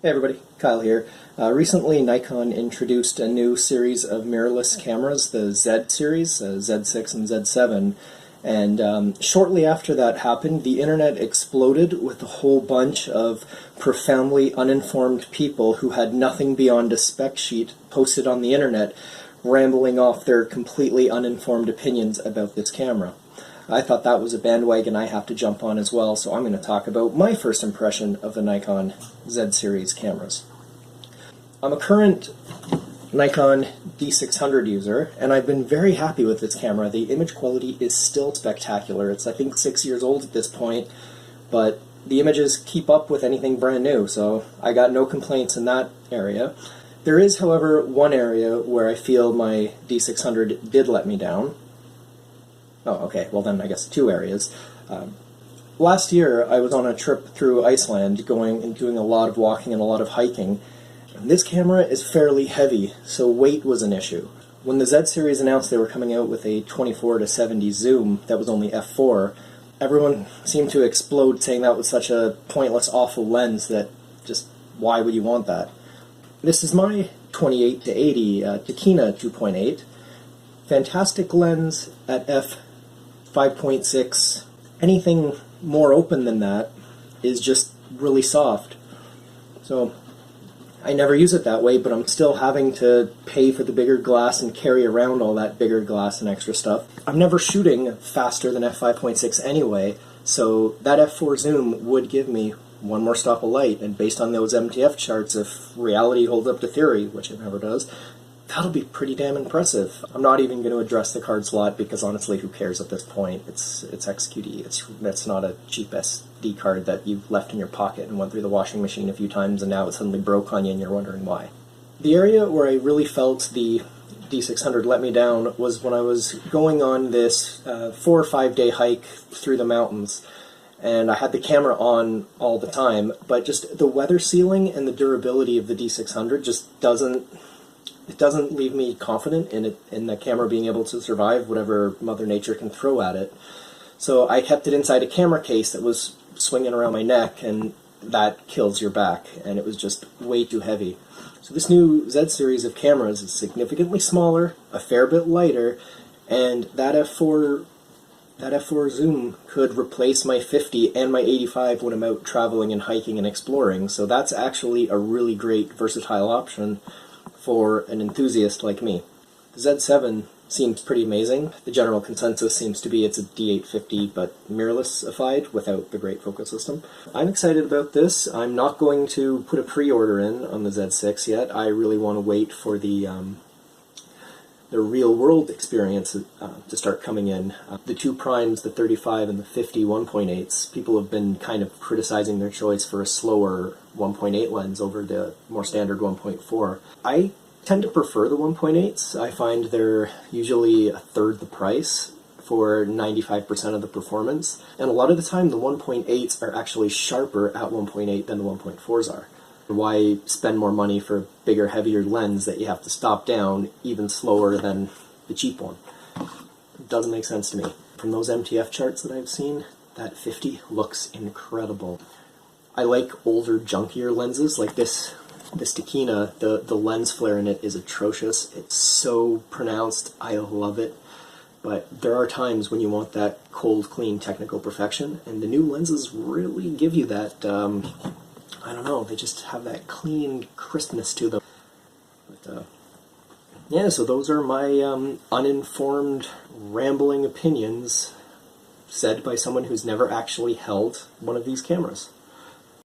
Hey everybody, Kyle here. Recently Nikon introduced a new series of mirrorless cameras, the Z series, Z6 and Z7, and shortly after that happened, the internet exploded with a whole bunch of profoundly uninformed people who had nothing beyond a spec sheet posted on the internet, rambling off their completely uninformed opinions about this camera. I thought that was a bandwagon I have to jump on as well, so I'm going to talk about my first impression of the Nikon Z series cameras. I'm a current Nikon D600 user, and I've been very happy with this camera. The image quality is still spectacular. It's, I think, 6 years old at this point, but the images keep up with anything brand new, so I got no complaints in that area. There is, however, one area where I feel my D600 did let me down. Oh, okay, well then I guess two areas. Last year I was on a trip through Iceland going and doing a lot of walking and a lot of hiking. And this camera is fairly heavy, so weight was an issue. When the Z series announced they were coming out with a 24-70 zoom that was only f4, everyone seemed to explode saying that was such a pointless, awful lens that just, why would you want that? This is my 28-80 Nikon 2.8. Fantastic lens at f5.6. Anything more open than that is just really soft. So I never use it that way, but I'm still having to pay for the bigger glass and carry around all that bigger glass and extra stuff. I'm never shooting faster than f5.6 anyway, so that f4 zoom would give me one more stop of light, and based on those MTF charts, if reality holds up to theory, which it never does, that'll be pretty damn impressive. I'm not even going to address the card slot because honestly, who cares at this point? It's XQD. That's not a cheap SD card that you've left in your pocket and went through the washing machine a few times and now it suddenly broke on you and you're wondering why. The area where I really felt the D600 let me down was when I was going on this 4 or 5 day hike through the mountains, and I had the camera on all the time, but just the weather sealing and the durability of the D600 just doesn't leave me confident in the camera being able to survive whatever Mother Nature can throw at it. So I kept it inside a camera case that was swinging around my neck, and that kills your back, and it was just way too heavy. So this new Z series of cameras is significantly smaller, a fair bit lighter, and that f4 zoom could replace my 50 and my 85 when I'm out traveling and hiking and exploring, so that's actually a really great versatile option for an enthusiast like me. The Z7 seems pretty amazing. The general consensus seems to be it's a D850 but mirrorless-ified without the great focus system. I'm excited about this. I'm not going to put a pre-order in on the Z6 yet. I really want to wait for the real-world experience to start coming in. The two primes, the 35 and the 50 1.8s, people have been kind of criticizing their choice for a slower 1.8 lens over the more standard 1.4. I tend to prefer the 1.8s. I find they're usually a third the price for 95% of the performance, and a lot of the time the 1.8s are actually sharper at 1.8 than the 1.4s are. Why spend more money for a bigger, heavier lens that you have to stop down even slower than the cheap one? It doesn't make sense to me. From those MTF charts that I've seen, that 50 looks incredible. I like older, junkier lenses like this Nikon. The lens flare in it is atrocious. It's so pronounced. I love it. But there are times when you want that cold, clean, technical perfection, and the new lenses really give you that. I don't know, they just have that clean crispness to them. But, yeah, so those are my uninformed, rambling opinions said by someone who's never actually held one of these cameras.